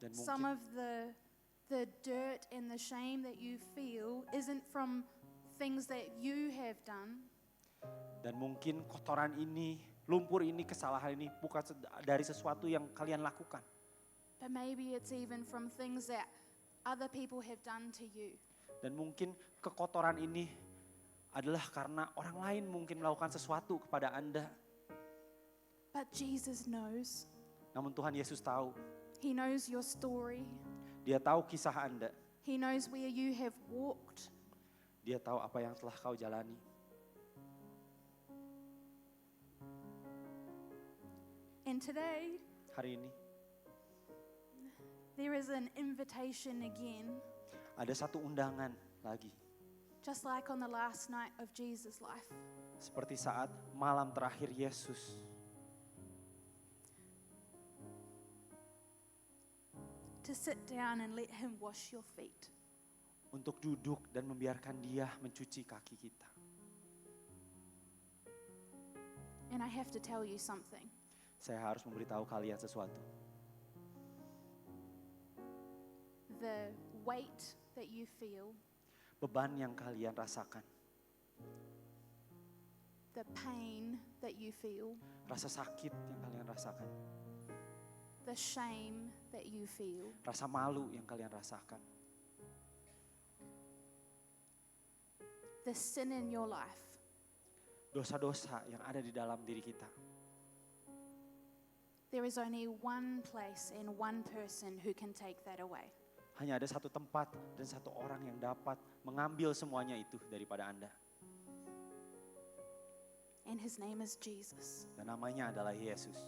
Dan some mungkin of the dirt and the shame that you feel isn't from things that you have done, dan mungkin kotoran ini, lumpur ini, kesalahan ini bukan dari sesuatu yang kalian lakukan. but maybe it's even from things that other people have done to you. Dan mungkin kekotoran ini adalah karena orang lain mungkin melakukan sesuatu kepada Anda. But Jesus knows. Namun Tuhan Yesus tahu. He knows your story. Dia tahu kisah Anda. He knows where you have walked. Dia tahu apa yang telah kau jalani. And today, Hari ini there is an invitation again, ada satu undangan lagi. just like on the last night of Jesus' life. Seperti saat malam terakhir Yesus. To sit down and let him wash your feet. Untuk duduk dan membiarkan dia mencuci kaki kita. And I have to tell you something. Saya harus memberitahu kalian sesuatu. The weight that you feel, Beban yang kalian rasakan. the pain that you feel, Rasa sakit yang kalian rasakan. the shame that you feel, Rasa malu yang kalian rasakan. the sin in your life, Dosa-dosa yang ada di dalam diri kita. there is only one place and one person who can take that away. Hanya ada satu tempat dan satu orang yang dapat mengambil semuanya itu daripada Anda. And his name is Jesus. Dan namanya adalah Yesus.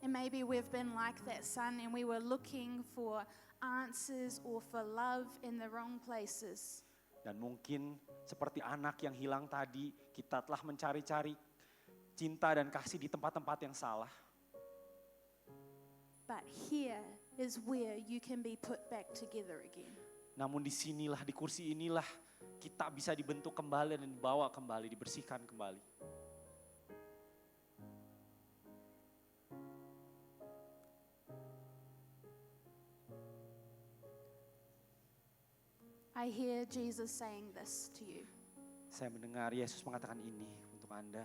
And maybe we've been like that son and we were looking for answers or for love in the wrong places. Dan mungkin seperti anak yang hilang tadi, kita telah mencari-cari cinta dan kasih di tempat-tempat yang salah. But here is where you can be put back together again. Namun di sinilah, di kursi inilah kita bisa dibentuk kembali dan dibawa kembali, dibersihkan kembali. I hear Jesus saying this to you. Saya mendengar Yesus mengatakan ini untuk Anda.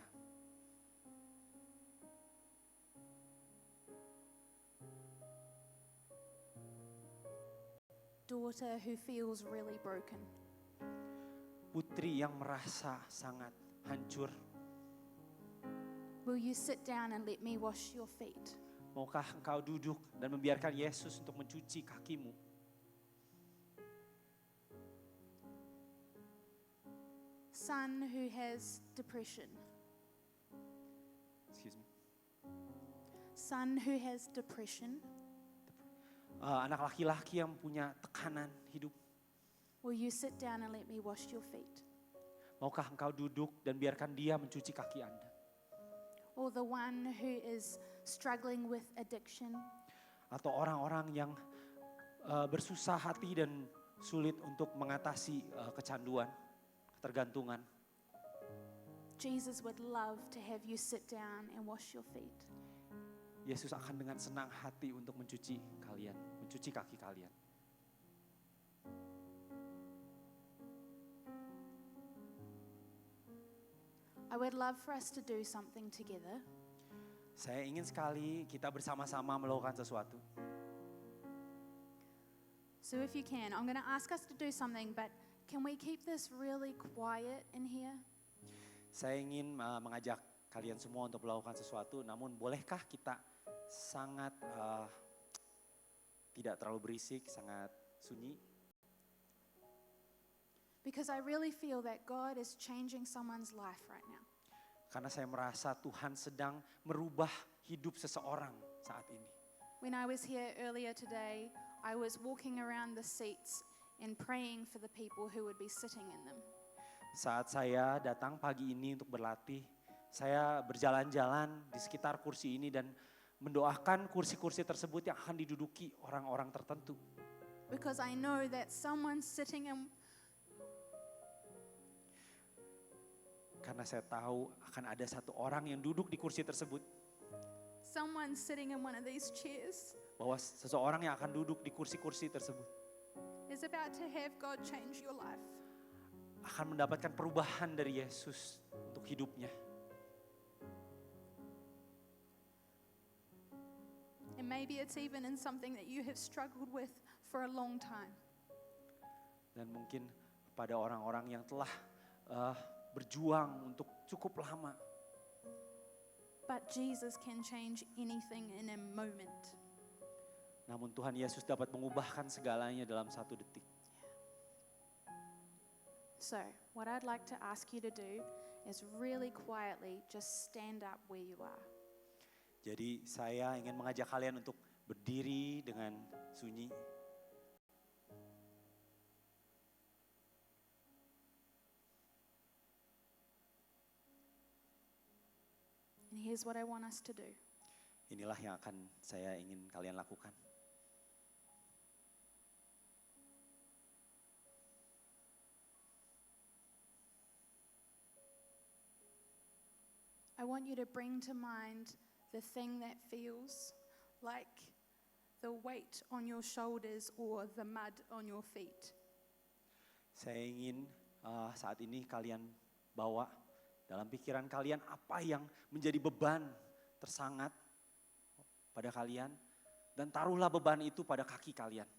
Daughter who feels really broken. Putri yang merasa sangat hancur. Will you sit down and let me wash your feet? Maukah engkau duduk dan membiarkan Yesus untuk mencuci kakimu? Son who has depression. Excuse me. Son who has depression. Anak laki-laki yang punya tekanan hidup. Will you sit down and let me wash your feet? Maukah engkau duduk dan biarkan dia mencuci kaki Anda? Or the one who is struggling with addiction. Atau orang-orang yang bersusah hati dan sulit untuk mengatasi kecanduan, ketergantungan. Jesus would love to have you sit down and wash your feet. Yesus akan dengan senang hati untuk mencuci kalian, mencuci kaki kalian. I would love for us to do something together. Saya ingin sekali kita bersama-sama melakukan sesuatu. So if you can, I'm going to ask us to do something, but can we keep this really quiet in here? Saya ingin mengajak kalian semua untuk melakukan sesuatu, namun bolehkah kita sangat tidak terlalu berisik, sangat sunyi? Because I really feel that God is changing someone's life right now. Karena saya merasa Tuhan sedang merubah hidup seseorang saat ini. When I was here earlier today, I was walking around the seats and praying for the people who would be sitting in them. Saat saya datang pagi ini untuk berlatih, saya berjalan-jalan di sekitar kursi ini dan mendoakan kursi-kursi tersebut yang akan diduduki orang-orang tertentu. Because I know that someone sitting in. Karena saya tahu akan ada satu orang yang duduk di kursi tersebut. someone sitting in one of these chairs bahwa seseorang yang akan duduk di kursi-kursi tersebut is about to have God change your life. akan mendapatkan perubahan dari Yesus untuk hidupnya. And maybe it's even in something that you have struggled with for a long time. Dan mungkin pada orang-orang yang telah berjuang untuk cukup lama. But Jesus can change anything in a moment. Namun Tuhan Yesus dapat mengubahkan segalanya dalam 1 detik. So, what I'd like to ask you to do is really quietly just stand up where you are. Jadi saya ingin mengajak kalian untuk berdiri dengan sunyi. And here's what I want us to do. Inilah yang akan saya ingin kalian lakukan. I want you to bring to mind the thing that feels like the weight on your shoulders or the mud on your feet. Saya ingin saat ini kalian bawa dalam pikiran kalian apa yang menjadi beban tersangat pada kalian dan taruhlah beban itu pada kaki kalian.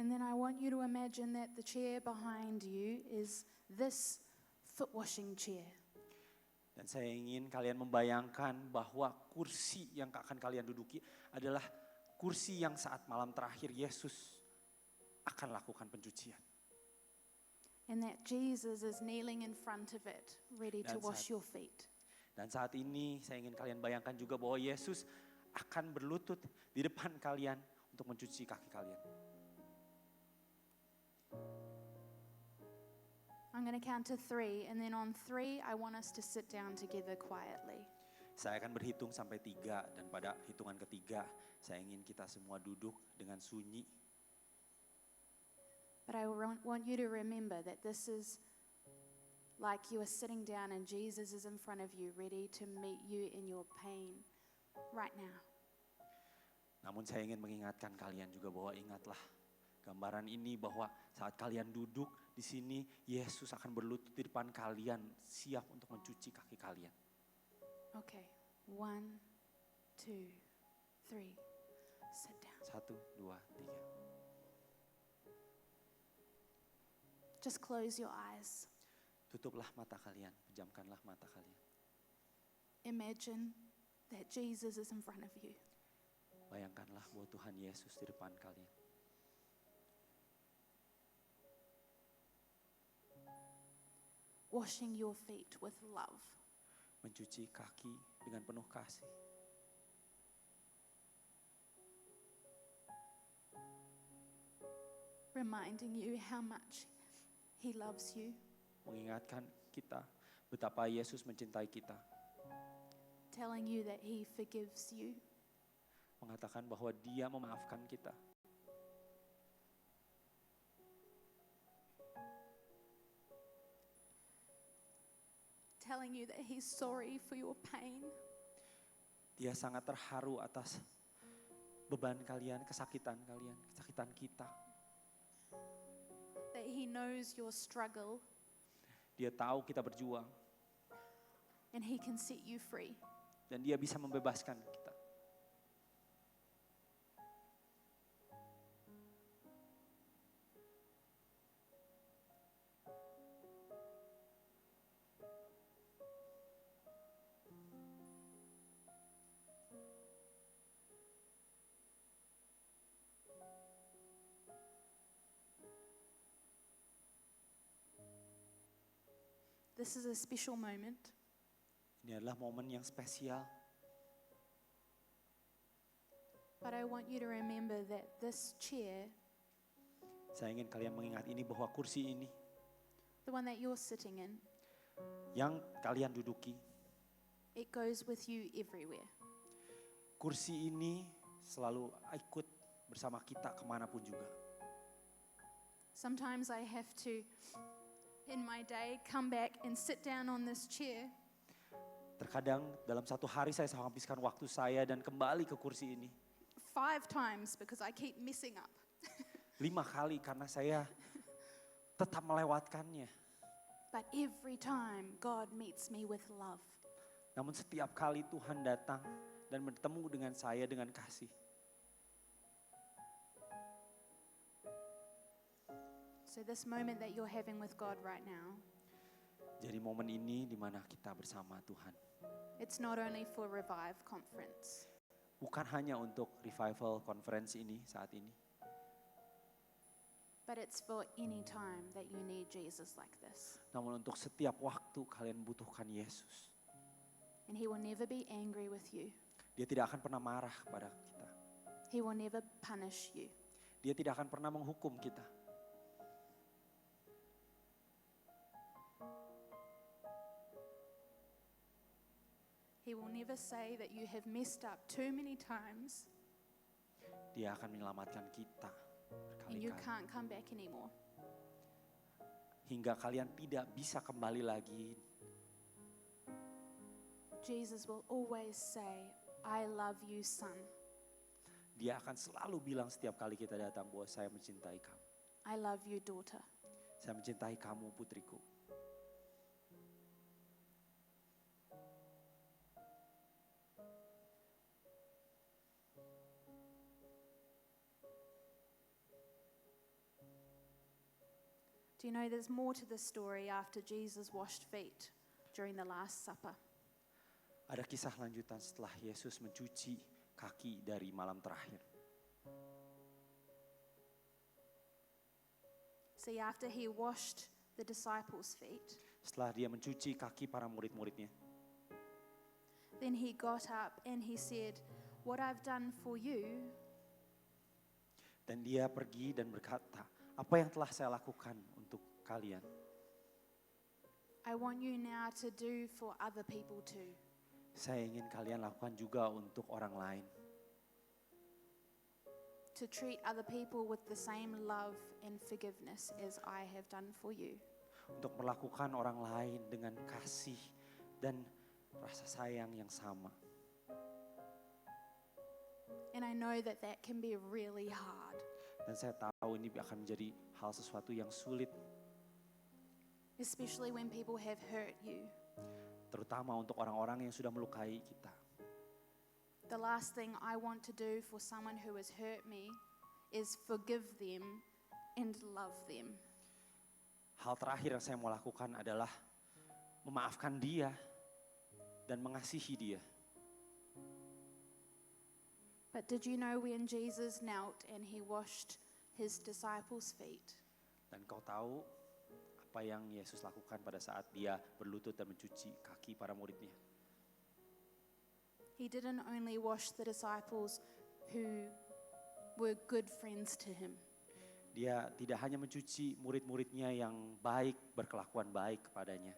And then I want you to imagine that the chair behind you is this foot washing chair. Dan saya ingin kalian membayangkan bahwa kursi yang akan kalian duduki adalah kursi yang saat malam terakhir Yesus akan lakukan pencucian. And that Jesus is kneeling in front of it, ready to Dan wash your feet. Dan saat ini saya ingin kalian bayangkan juga bahwa Yesus akan berlutut di depan kalian untuk mencuci kaki kalian. I'm going to count to 3, and then on 3, I want us to sit down together quietly. Saya akan berhitung sampai 3 dan pada hitungan ketiga saya ingin kita semua duduk dengan sunyi. But I want you to remember that this is like you are sitting down and Jesus is in front of you, ready to meet you in your pain right now. Namun saya ingin mengingatkan kalian juga bahwa ingatlah gambaran ini bahwa saat kalian duduk di sini, Yesus akan berlutut di depan kalian, siap untuk mencuci kaki kalian. Okay, 1, 2, 3, sit down. 1, 2, 3. Just close your eyes. Tutuplah mata kalian, pejamkanlah mata kalian. Imagine that Jesus is in front of you. Bayangkanlah bahwa Tuhan Yesus di depan kalian. Washing your feet with love. Mencuci kaki dengan penuh kasih. Reminding you how much He loves you. Mengingatkan kita betapa Yesus mencintai kita. Telling you that He forgives you. Mengatakan bahwa Dia memaafkan kita. Telling you that He's sorry for your pain. Dia sangat terharu atas beban kalian, kesakitan kita. That He knows your struggle Dia tahu kita berjuang and He can set you free. dan Dia bisa membebaskan kita. This is a special moment. Ini adalah momen yang spesial. But I want you to remember that this chair, Saya ingin kalian mengingat ini bahwa kursi ini the one that you're sitting in, yang kalian duduki, it goes with you everywhere. kursi ini selalu ikut bersama kita kemanapun juga. Sometimes I have to, in my day, come back and sit down on this chair. Terkadang dalam satu hari saya habiskan waktu saya dan kembali ke kursi ini 5 times because I keep messing up. 5 kali karena saya tetap melewatkannya. But every time God meets me with love. Namun setiap kali Tuhan datang dan bertemu dengan saya dengan kasih. So this moment that you're having with God right now, Jadi momen ini di mana kita bersama Tuhan. it's not only for Revive Conference. Bukan hanya untuk revival conference ini saat ini. But it's for any time that you need Jesus like this. Namun untuk setiap waktu kalian butuhkan Yesus. And He will never be angry with you. Dia tidak akan pernah marah kepada kita. He will never punish you. Dia tidak akan pernah menghukum kita. He will never say that you have messed up too many times Dia akan menyelamatkan kita and you berkali-kali. can't come back anymore. Hingga kalian tidak bisa kembali lagi. Jesus will always say, I love you, son. Dia akan selalu bilang setiap kali kita datang bahwa saya mencintai kamu. I love you, daughter. Saya mencintai kamu putriku. Do you know there's more to the story after Jesus washed feet during the Last Supper? Ada kisah lanjutan setelah Yesus mencuci kaki dari malam terakhir. See, after he washed the disciples' feet, Setelah dia mencuci kaki para murid-muridnya, then he got up and he said, what I've done for you, dan dia pergi dan berkata, apa yang telah saya lakukan untuk kalian, I want you now to do for other people too. saya ingin kalian lakukan juga untuk orang lain. To treat other people with the same love and forgiveness as I have done for you. Untuk melakukan orang lain dengan kasih dan rasa sayang yang sama. And I know that that can be really hard, Dan saya tahu ini akan menjadi hal sesuatu yang sulit, especially when people have hurt you. terutama untuk orang-orang yang sudah melukai kita. The last thing I want to do for someone who has hurt me is forgive them and love them. Hal terakhir yang saya mau lakukan adalah memaafkan dia dan mengasihi dia. But did you know when Jesus knelt and he washed his disciples' feet, Dan kau tahu apa yang Yesus lakukan pada saat dia berlutut dan mencuci kaki para muridnya. he didn't only wash the disciples who were good friends to him. Dia tidak hanya mencuci murid-muridnya yang baik, berkelakuan baik kepadanya.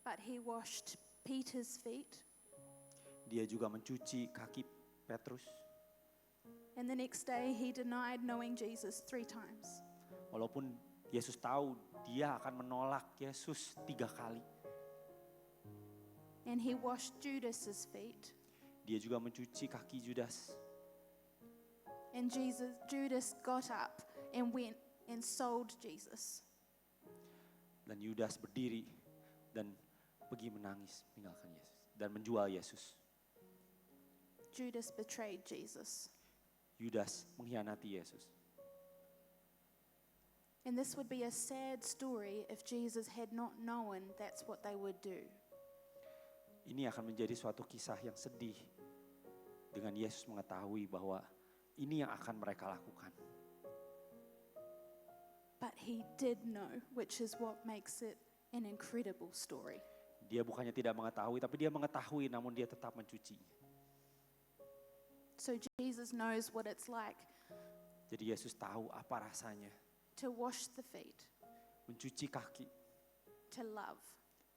But he washed Peter's feet, Dia juga mencuci kaki Petrus. and the next day he denied knowing Jesus 3 times. Walaupun Yesus tahu dia akan menolak Yesus 3 kali. And he washed Judas's feet, Dia juga mencuci kaki Judas. and Judas got up and went and sold Jesus. Dan Yudas berdiri dan pergi menangis meninggalkan Yesus. Dan menjual Yesus. Judas betrayed Jesus. Yudas mengkhianati Yesus. And this would be a sad story if Jesus had not known that's what they would do. Ini akan menjadi suatu kisah yang sedih dengan Yesus mengetahui bahwa ini yang akan mereka lakukan. But he did know, which is what makes it an incredible story. Dia bukannya tidak mengetahui, tapi dia mengetahui namun dia tetap mencucinya. So Jesus knows what it's like Jadi Yesus tahu apa rasanya to wash the feet, mencuci kaki, to love,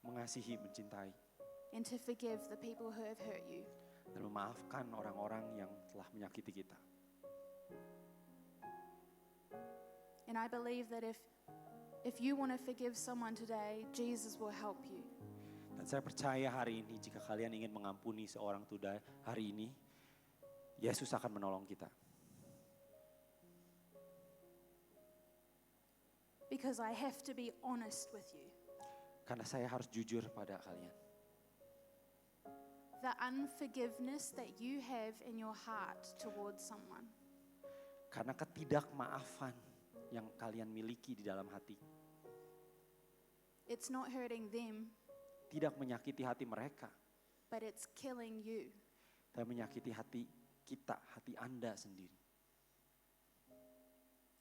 mengasihi, mencintai, and to forgive the people who have hurt you. dan memaafkan orang-orang yang telah menyakiti kita. And I believe that if you want to forgive someone today, Jesus will help you. Dan saya percaya hari ini jika kalian ingin mengampuni seorang today hari ini, Yesus akan menolong kita. Because I have to be honest with you. Karena saya harus jujur pada kalian. The unforgiveness that you have in your heart towards someone. Karena ketidakmaafan yang kalian miliki di dalam hati. It's not hurting them, Tidak menyakiti hati mereka, but it's killing you. tapi menyakiti hati kita, hati Anda sendiri.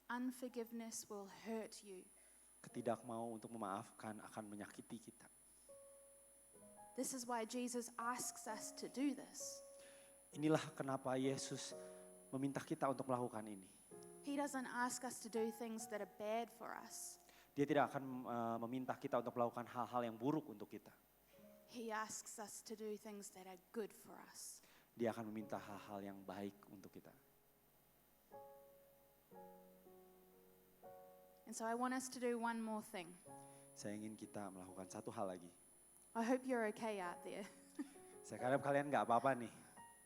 Unforgiveness will hurt you. Ketidakmau untuk memaafkan akan menyakiti kita. This is why Jesus asks us to do this. Inilah kenapa Yesus meminta kita untuk melakukan ini. He doesn't ask us to do things that are bad for us. Dia tidak akan meminta kita untuk melakukan hal-hal yang buruk untuk kita. He asks us to do things that are good for us. Dia akan meminta hal-hal yang baik untuk kita. And so I want us to do one more thing. Saya ingin kita melakukan satu hal lagi. I hope you're okay out there. Saya harap kalian gak apa-apa nih.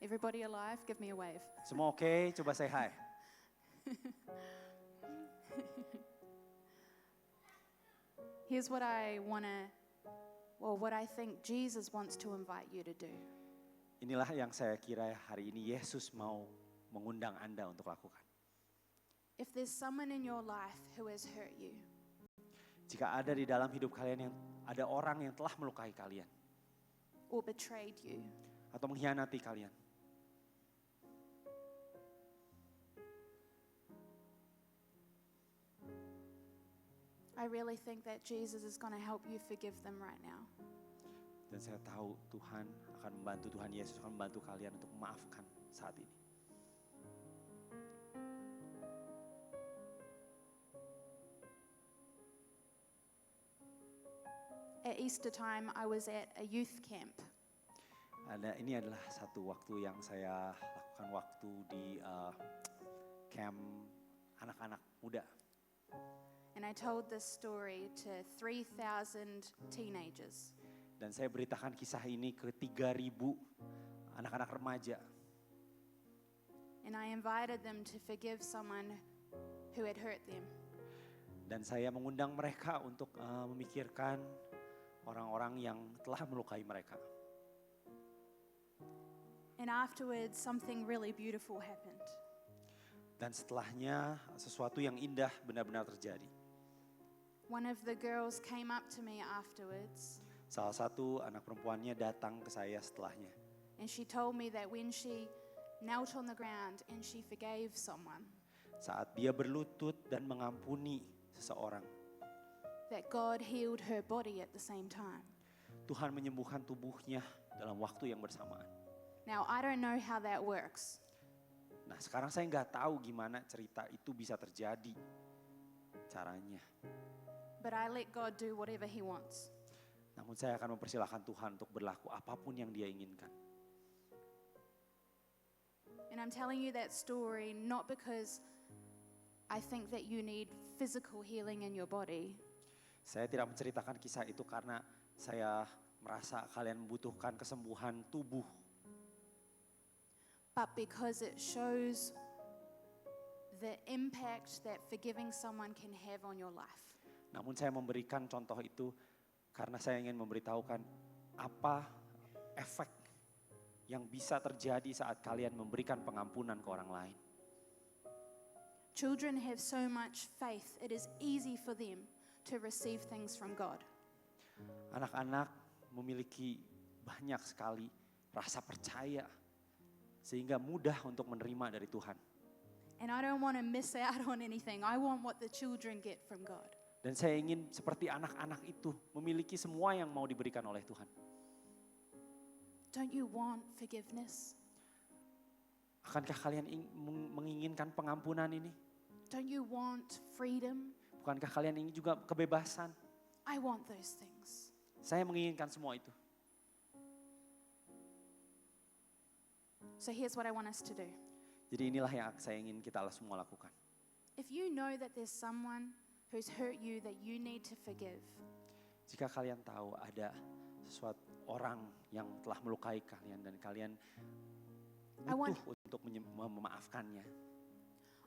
Everybody alive, give me a wave. Semua oke? Coba say hi. Here's what I think Jesus wants to invite you to do. Inilah yang saya kira hari ini Yesus mau mengundang Anda untuk lakukan. If there's someone in your life who has hurt you, Jika ada di dalam hidup kalian yang ada orang yang telah melukai kalian or betrayed you, atau mengkhianati kalian, I really think that Jesus is going to help you forgive them right now. dan saya tahu Tuhan akan membantu, Tuhan Yesus akan membantu kalian untuk memaafkan saat ini. At Easter time, I was at a youth camp. Ini adalah satu waktu yang saya lakukan waktu di camp anak-anak muda. And I told this story to 3,000 teenagers. Dan saya beritakan kisah ini ke 3.000 anak-anak remaja. And I invited them to forgive someone who had hurt them. Dan saya mengundang mereka untuk memikirkan orang-orang yang telah melukai mereka. And afterwards, something really beautiful happened. Dan setelahnya sesuatu yang indah benar-benar terjadi. One of the girls came up to me afterwards, Salah satu anak perempuannya datang ke saya setelahnya. and she told me that when she knelt on the ground and she forgave someone, Saat dia berlutut dan mengampuni seseorang, that God healed her body at the same time. Tuhan menyembuhkan tubuhnya dalam waktu yang bersamaan. Now, I don't know how that works, Nah, sekarang saya nggak tahu gimana cerita itu bisa terjadi caranya. but I let God do whatever He wants. Namun saya akan mempersilahkan Tuhan untuk berlaku apapun yang Dia inginkan. And I'm telling you that story not because I think that you need physical healing in your body, Saya tidak menceritakan kisah itu karena saya merasa kalian membutuhkan kesembuhan tubuh, but because it shows the impact that forgiving someone can have on your life. namun saya memberikan contoh itu karena saya ingin memberitahukan apa efek yang bisa terjadi saat kalian memberikan pengampunan ke orang lain. Children have so much faith, it is easy for them to receive things from God. Anak-anak memiliki banyak sekali rasa percaya sehingga mudah untuk menerima dari Tuhan. And I don't want to miss out on anything. I want what the children get from God. Dan saya ingin seperti anak-anak itu memiliki semua yang mau diberikan oleh Tuhan. Don't you want forgiveness? Akankah kalian menginginkan pengampunan ini? Don't you want freedom? Bukankah kalian ingin juga kebebasan? I want those things. Saya menginginkan semua itu. So here's what I want us to do. Jadi inilah yang saya ingin kita semua lakukan. If you know that there's someone who's hurt you that you need to forgive, Jika kalian tahu ada sesuatu orang yang telah melukai kalian dan kalian I want- butuh untuk memaafkannya.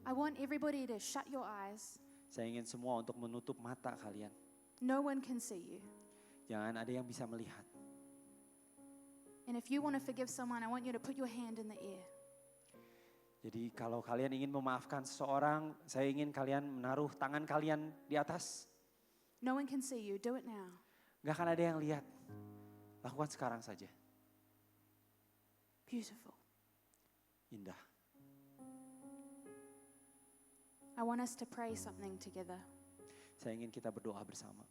I want everybody to shut your eyes. Saya ingin semua untuk menutup mata kalian. No one can see you. Jangan ada yang bisa melihat. And if you want to forgive someone, I want you to put your hand in the air. Jadi kalau kalian ingin memaafkan seseorang, saya ingin kalian menaruh tangan kalian di atas. No one can see you. Do it now. Gak akan ada yang lihat. Lakukan sekarang saja. Beautiful. Indah. I want us to pray something together. Saya ingin kita berdoa bersama.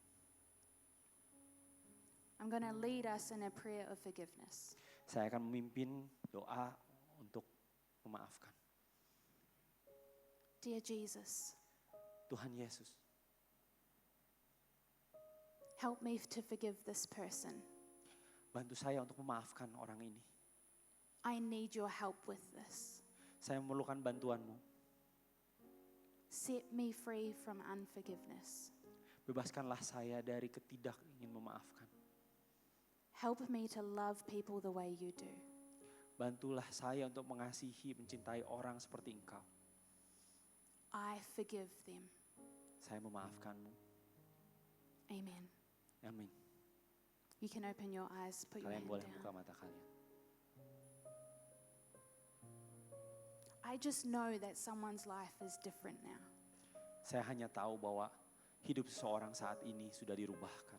I'm going to lead us in a prayer of forgiveness. Saya akan memimpin doa untuk memaafkan. Dear Jesus, Tuhan Yesus, help me to forgive this person. bantu saya untuk memaafkan orang ini. I need your help with this. Saya memerlukan bantuanmu. Set me free from unforgiveness. Bebaskanlah saya dari ketidak ingin memaafkan. Help me to love people the way you do. Bantulah saya untuk mengasihi, mencintai orang seperti Engkau. I forgive them. Saya memaafkanmu. Amen. Amin. You can open your eyes, put your Kalian hand boleh down. buka mata kalian. I just know that someone's life is different now. Saya hanya tahu bahwa hidup seseorang saat ini sudah dirubahkan.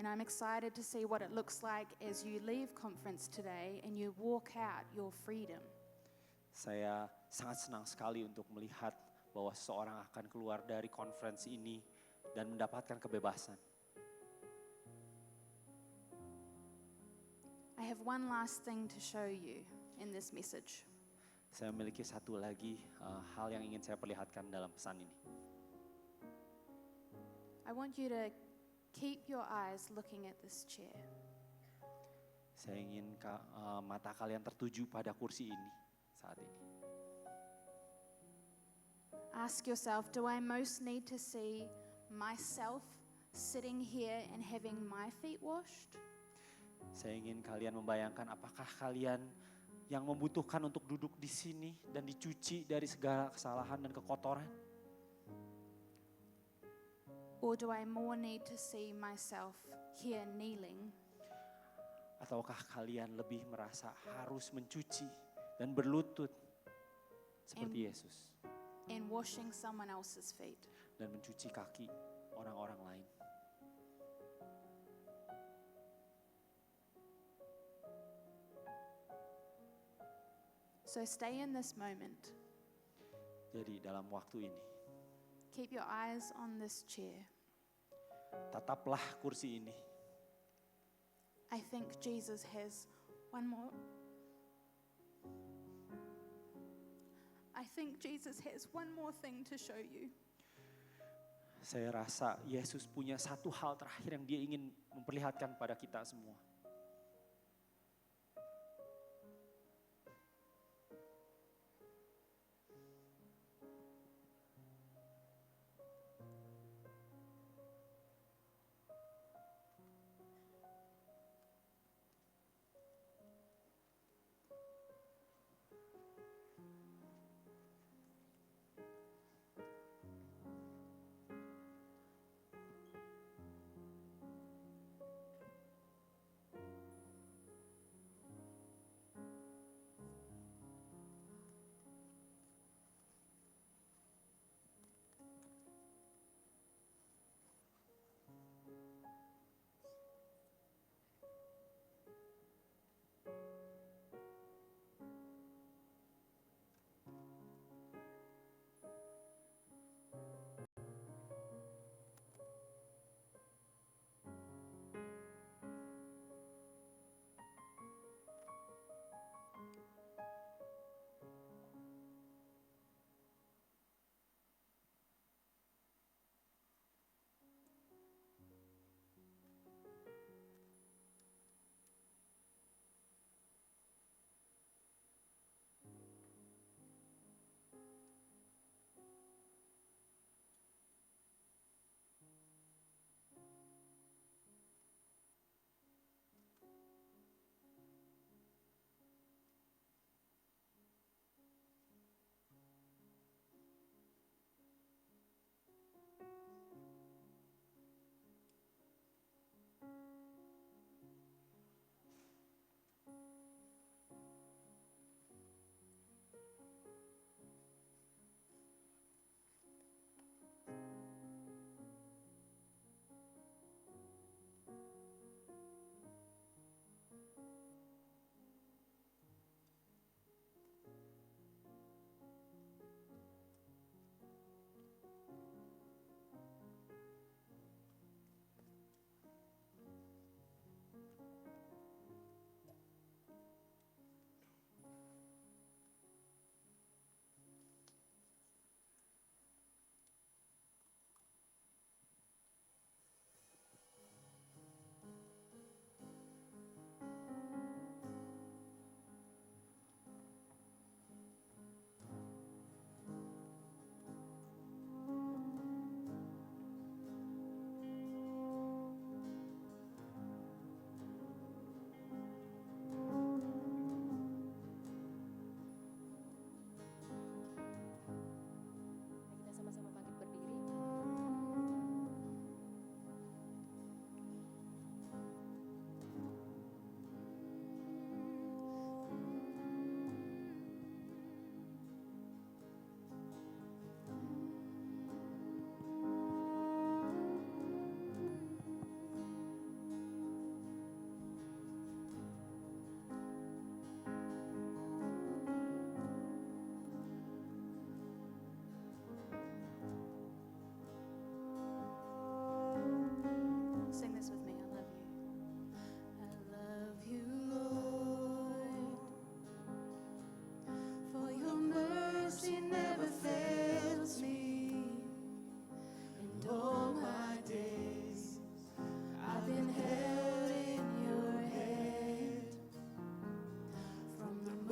And I'm excited to see what it looks like as you leave conference today and you walk out your freedom. Saya sangat senang sekali untuk melihat bahwa seseorang akan keluar dari konferensi ini dan mendapatkan kebebasan. I have one last thing to show you in this message. Saya memiliki satu lagi hal yang ingin saya perlihatkan dalam pesan ini. I want you to keep your eyes looking at this chair. Saya ingin mata kalian tertuju pada kursi ini saat ini. Ask yourself, do I most need to see myself sitting here and having my feet washed? Saya ingin kalian membayangkan apakah kalian yang membutuhkan untuk duduk di sini dan dicuci dari segala kesalahan dan kekotoran? Or do I more need to see myself here kneeling Ataukah kalian lebih merasa harus mencuci dan berlutut seperti Yesus and washing someone else's feet? dan mencuci kaki orang-orang lain? So stay in this moment. Jadi dalam waktu ini, Keep your eyes on this chair. tataplah kursi ini. I think Jesus has one more. I think Jesus has one more thing to show you. Saya rasa Yesus punya satu hal terakhir yang dia ingin memperlihatkan pada kita semua.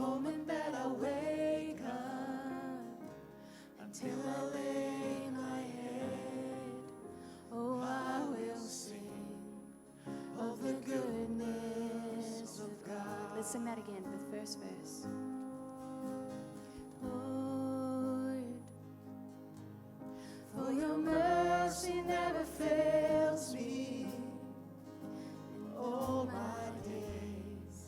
moment that I wake up until I lay my head, oh, I will sing of the goodness of God. Let's sing that again with first verse. Lord, for your mercy never fails me. In all my days,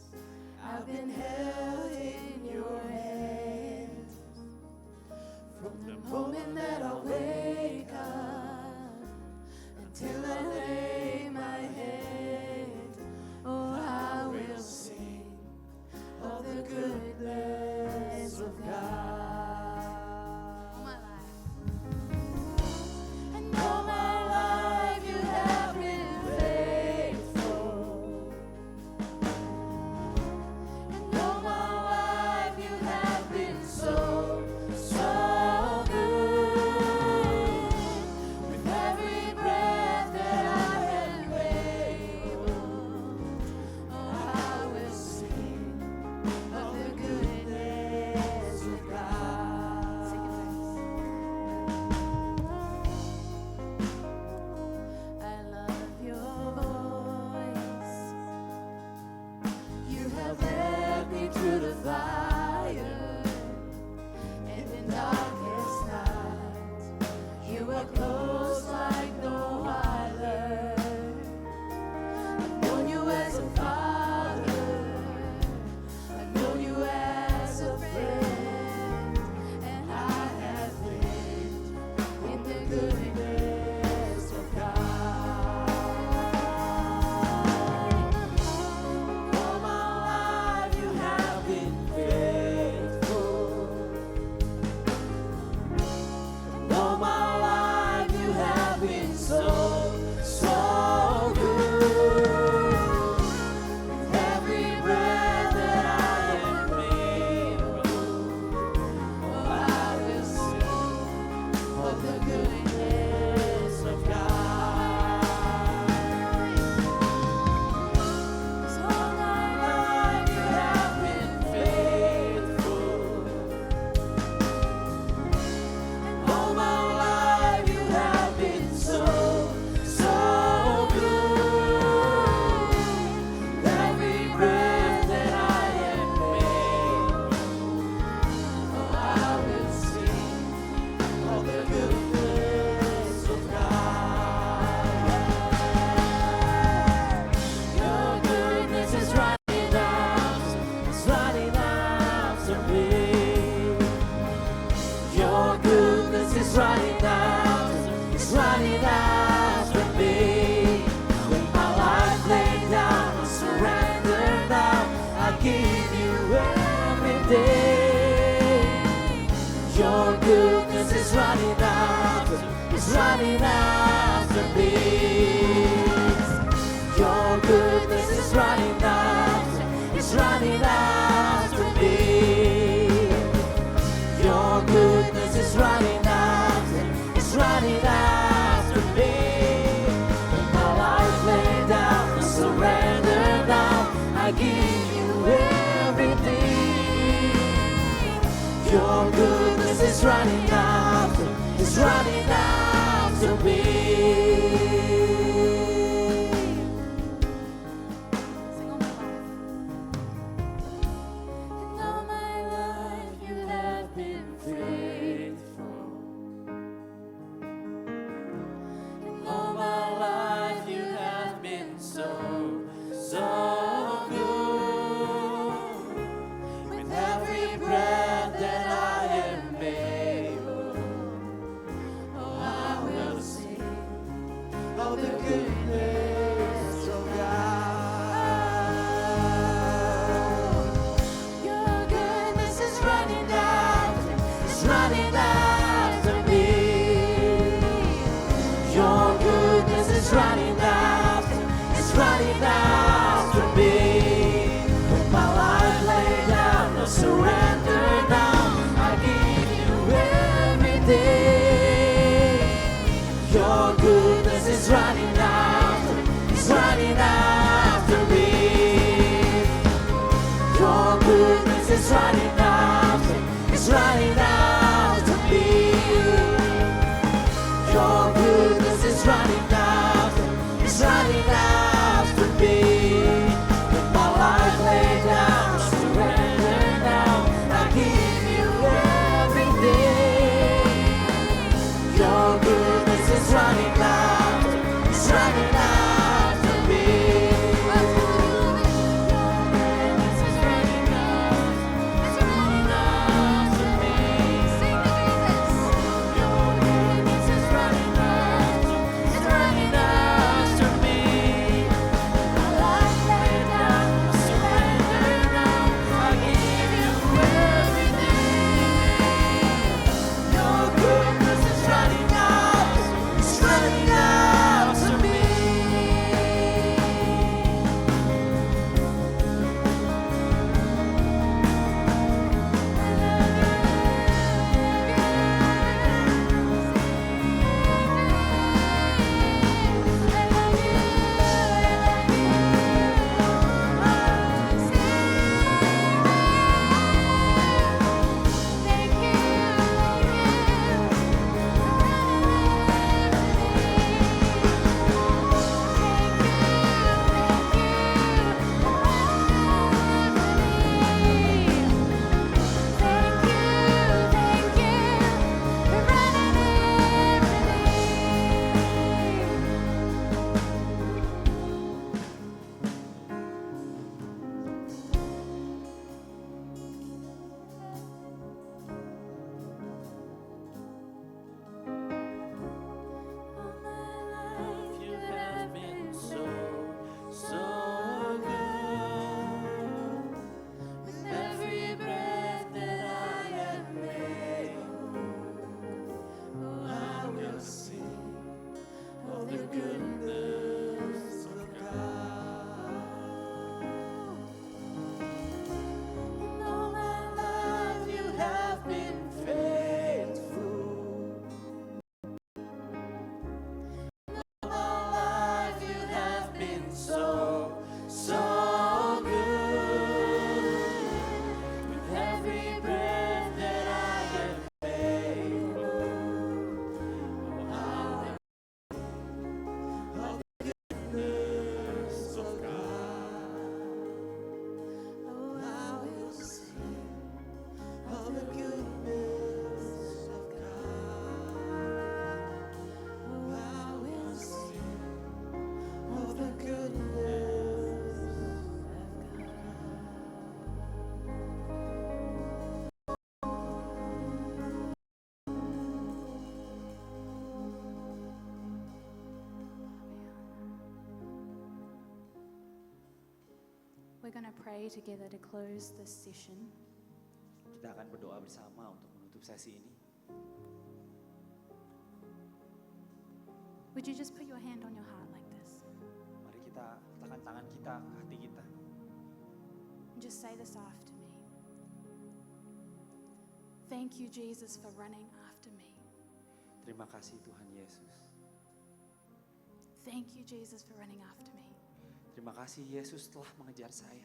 I've been held in your hand. From the moment that I wake up until I lay my head, oh, I will sing of the goodness of God. All my life. And all my life you have been faithful. And all my life you have been so, so good. With every breath that I am able, oh, I will sing of the goodness of God. I love your voice. You have led me through the fire, and in darkest night, you are close like no other. I've known you as a father, I've known you as a friend, and I have lived in the goodness of God. All my life you have been faithful. And all my life you have been so, so good. With every breath that I am able, oh, I will sing of the goodness of God. 'Cause all my life you have been faithful. And all my life you have been so, so good. With every breath that I am able, oh, I will sing of the goodness of God. Your goodness is running after me. Your goodness is running after me. With my life laid down, I surrender now. I give you everything. Your goodness is running after me. Your goodness is running after me. Your goodness is running after me. With my life laid down, I surrender now. I give you everything. Your goodness is running after me. Sing all my life. And all my life you have been faithful. And all my life you have been so, so good. With every breath that I am able, oh, I will sing of the goodness of God. Your goodness is running after me. Your goodness is running after me. With my life laid down, I surrender now. I give you everything. Your goodness is running after me. Your goodness is running running after me. It's running after me. Sing to Jesus. Your goodness is running after me. My life laid down, I surrender now. I give you everything. Your goodness is running after me. You have been so good. With every breath that I am able, oh, I will sing of the goodness of God. In all my life you have been faithful. All my life you have been so good. With every breath that I am able, oh, I will of the goodness of God. Oh, I will sing of the goodness of God. Oh, I will sing of the goodness of We're going to pray together to close this session. Kita akan berdoa bersama untuk menutup sesi ini. Would you just put your hand on your heart like this? Mari kita letakkan tangan kita ke hati kita. And just say this after me. Thank you, Jesus, for running after me. Terima kasih Tuhan Yesus. Thank you, Jesus, for running after me. Terima kasih Yesus telah mengejar saya.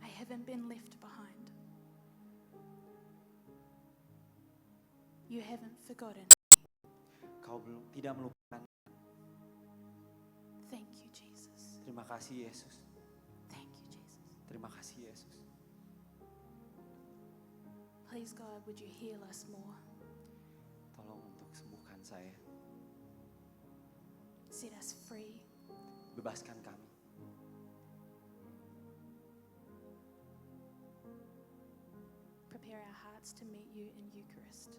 I haven't been left behind. You haven't forgotten. Kau tidak melupakan. Thank you, Jesus. Terima kasih Yesus. Thank you, Jesus. Terima kasih Yesus. Please, God, would you heal us more? Tolong untuk sembuhkan saya. Set us free. Bebaskan kami. Prepare our hearts to meet you in Eucharist.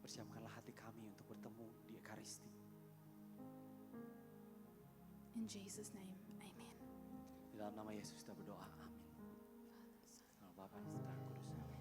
Persiapkanlah hati kami untuk bertemu di Ekaristi. In Jesus' name, amen. Di dalam nama Yesus kita berdoa. Amin. Nama Bapa dan Putra dan Kudus.